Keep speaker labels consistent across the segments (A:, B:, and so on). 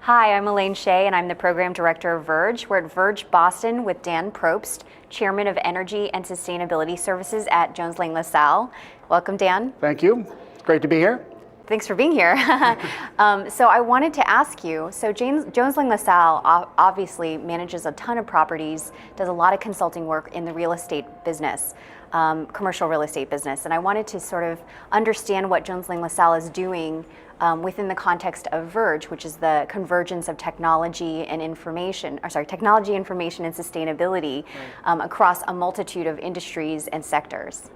A: Hi, I'm Elaine Hseih, and I'm the Program Director of Verge. We're at Verge Boston with Dan Probst, Chairman of Energy and Sustainability Services at Jones Lang LaSalle. Welcome, Dan.
B: Thank you. It's great to be here.
A: Thanks for being here. So I wanted to ask you, so Jones Lang LaSalle obviously manages a ton of properties, does a lot of consulting work in the real estate business, commercial real estate business, and I wanted to sort of understand what Jones Lang LaSalle is doing within the context of Verge, which is the convergence of technology, information, and sustainability across a multitude of industries and sectors.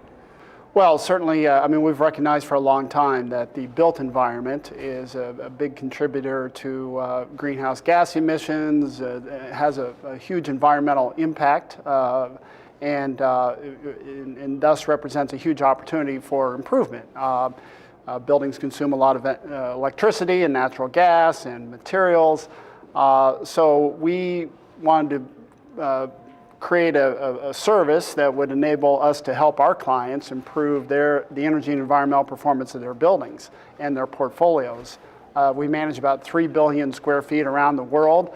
B: Well, certainly, we've recognized for a long time that the built environment is a big contributor to greenhouse gas emissions, has a huge environmental impact, and thus represents a huge opportunity for improvement. Buildings consume a lot of electricity and natural gas and materials, so we wanted to create a service that would enable us to help our clients improve the energy and environmental performance of their buildings and their portfolios. We manage about 3 billion square feet around the world,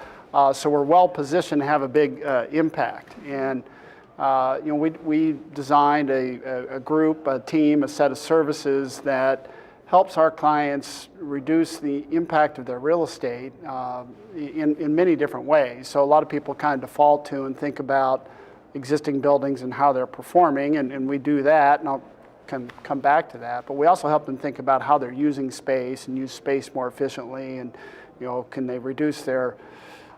B: so we're well positioned to have a big impact. And we designed a group, a team, a set of services that helps our clients reduce the impact of their real estate in many different ways. So a lot of people kind of default to and think about existing buildings and how they're performing, and we do that, and I'll come back to that. But we also help them think about how they're using space and use space more efficiently, and can they reduce their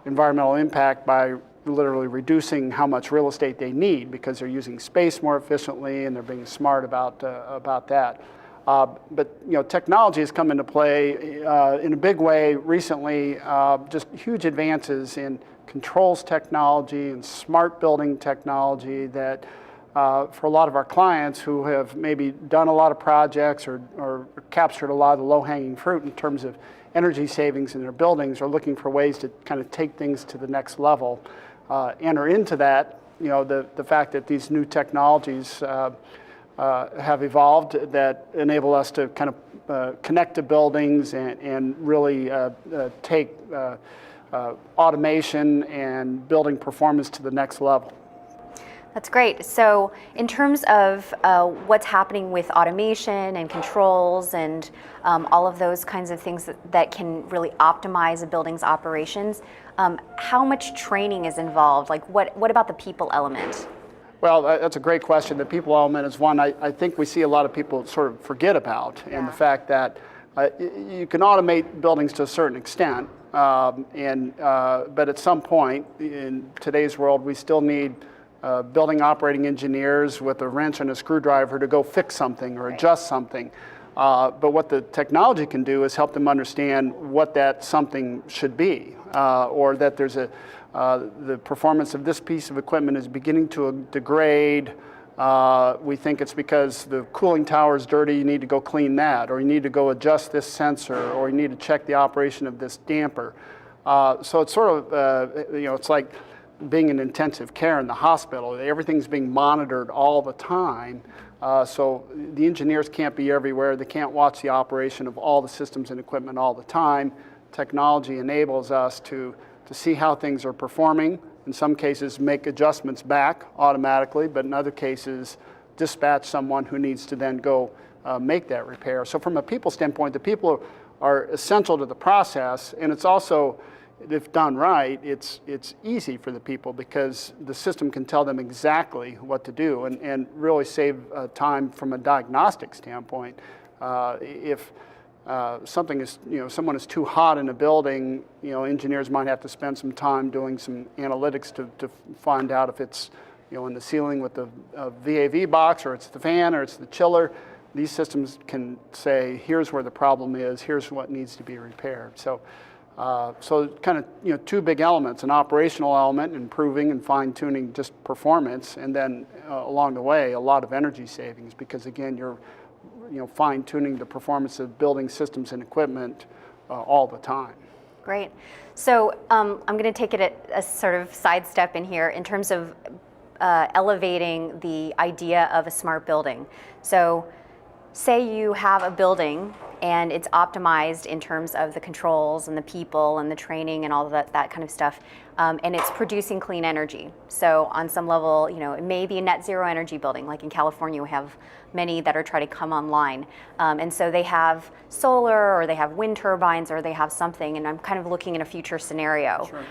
B: environmental impact by literally reducing how much real estate they need because they're using space more efficiently and they're being smart about that. But technology has come into play in a big way recently. Just huge advances in controls technology and smart building technology that for a lot of our clients who have maybe done a lot of projects or captured a lot of the low-hanging fruit in terms of energy savings in their buildings are looking for ways to kind of take things to the next level. Enter into that, the fact that these new technologies have evolved that enable us to kind of connect to buildings and really take automation and building performance to the next level.
A: That's great. So in terms of what's happening with automation and controls and all of those kinds of things that can really optimize a building's operations, how much training is involved? Like what about the people element?
B: Well, that's a great question. The people element is one I think we see a lot of people sort of forget about, and the fact that you can automate buildings to a certain extent, but at some point in today's world, we still need building operating engineers with a wrench and a screwdriver to go fix something or adjust something. But what the technology can do is help them understand what that something should be, or that there's the performance of this piece of equipment is beginning to degrade. We think it's because the cooling tower is dirty, you need to go clean that, or you need to go adjust this sensor, or you need to check the operation of this damper. So it's sort of, it's like being in intensive care in the hospital. Everything's being monitored all the time. So the engineers can't be everywhere. They can't watch the operation of all the systems and equipment all the time. Technology enables us to see how things are performing. In some cases, make adjustments back automatically, but in other cases, dispatch someone who needs to then go make that repair. So from a people standpoint, the people are essential to the process, and it's also, if done right, it's easy for the people because the system can tell them exactly what to do and really save time from a diagnostic standpoint. If something is, someone is too hot in a building, engineers might have to spend some time doing some analytics to find out if it's, in the ceiling with the VAV box, or it's the fan, or it's the chiller. These systems can say, here's where the problem is, here's what needs to be repaired. So kind of, two big elements: an operational element, improving and fine-tuning just performance, and then along the way, a lot of energy savings, because again, you're fine-tuning the performance of building systems and equipment all the time.
A: Great. So I'm going to take it a sort of sidestep in here in terms of elevating the idea of a smart building. So say you have a building and it's optimized in terms of the controls and the people and the training and all of that kind of stuff, and it's producing clean energy. So on some level, it may be a net zero energy building. Like in California, we have many that are trying to come online. And so they have solar, or they have wind turbines, or they have something, and I'm kind of looking in a future scenario.
B: Sure.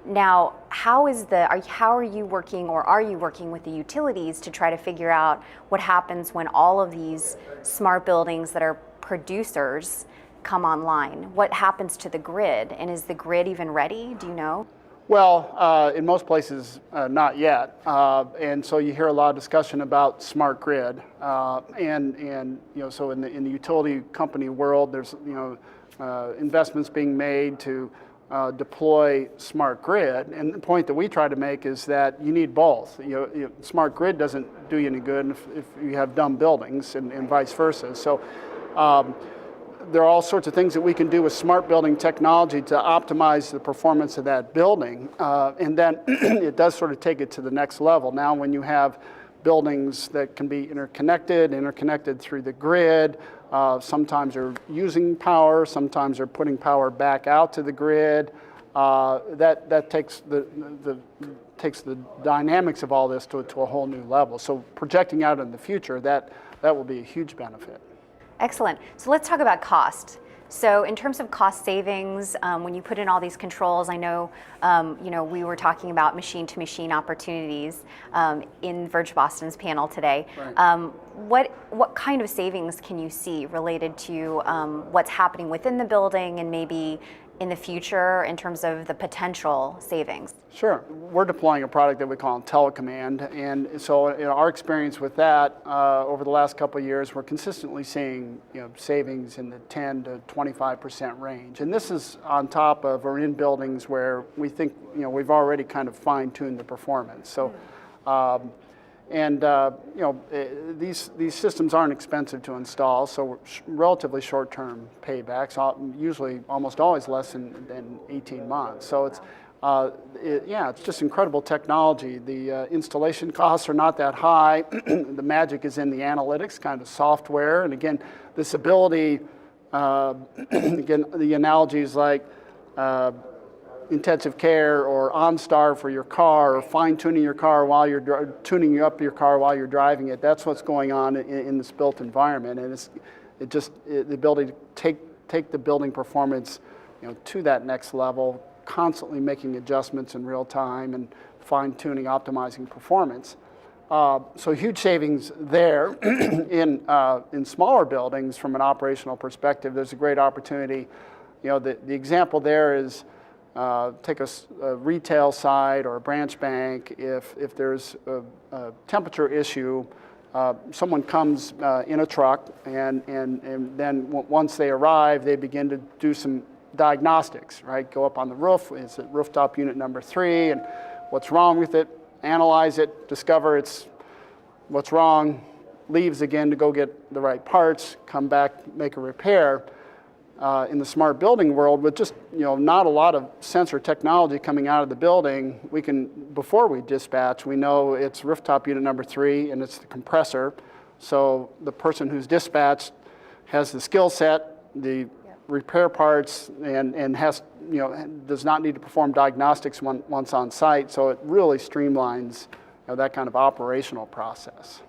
A: Now, how are you working, or are you working with the utilities to try to figure out what happens when all of these smart buildings that are producers come online? What happens to the grid, and is the grid even ready? Do you know?
B: Well, in most places, not yet, and so you hear a lot of discussion about smart grid, and so in the utility company world, there's investments being made to deploy smart grid, and the point that we try to make is that you need both. Smart grid doesn't do you any good if you have dumb buildings, and vice versa. So. There are all sorts of things that we can do with smart building technology to optimize the performance of that building. And then it does sort of take it to the next level. Now when you have buildings that can be interconnected through the grid, sometimes they're using power, sometimes they're putting power back out to the grid. That takes the dynamics of all this to a whole new level. So projecting out in the future, that will be a huge benefit.
A: Excellent. So let's talk about cost. So in terms of cost savings, when you put in all these controls, I know, we were talking about machine-to-machine opportunities in Verge Boston's panel today.
B: Right.
A: What kind of savings can you see related to what's happening within the building, and maybe in the future in terms of the potential savings?
B: Sure. We're deploying a product that we call Telecommand, and so our experience with that over the last couple of years, we're consistently seeing savings in the 10 to 25% range, and this is on top of or in buildings where we think we've already kind of fine-tuned the performance. So. These systems aren't expensive to install, so relatively short-term paybacks, usually almost always less than 18 months. So it's just incredible technology. The installation costs are not that high. The magic is in the analytics, kind of software, and again, this ability. Again, the analogy is like. Intensive care or OnStar for your car, or fine-tuning your car while you're tuning up your car while you're driving it. That's what's going on in this built environment, and the ability to take the building performance, to that next level, constantly making adjustments in real time and fine-tuning, optimizing performance. So huge savings there. In smaller buildings, from an operational perspective, there's a great opportunity. The example there is. Take a retail site or a branch bank. If there's a temperature issue, someone comes in a truck, and then once they arrive, they begin to do some diagnostics. Right, go up on the roof. Is it rooftop unit number 3? And what's wrong with it? Analyze it. Discover what's wrong. Leaves again to go get the right parts. Come back, make a repair. In the smart building world, with just not a lot of sensor technology coming out of the building, we can, before we dispatch, we know it's rooftop unit number 3 and it's the compressor. So the person who's dispatched has the skill set, the repair parts, and has does not need to perform diagnostics once on site. So it really streamlines that kind of operational process.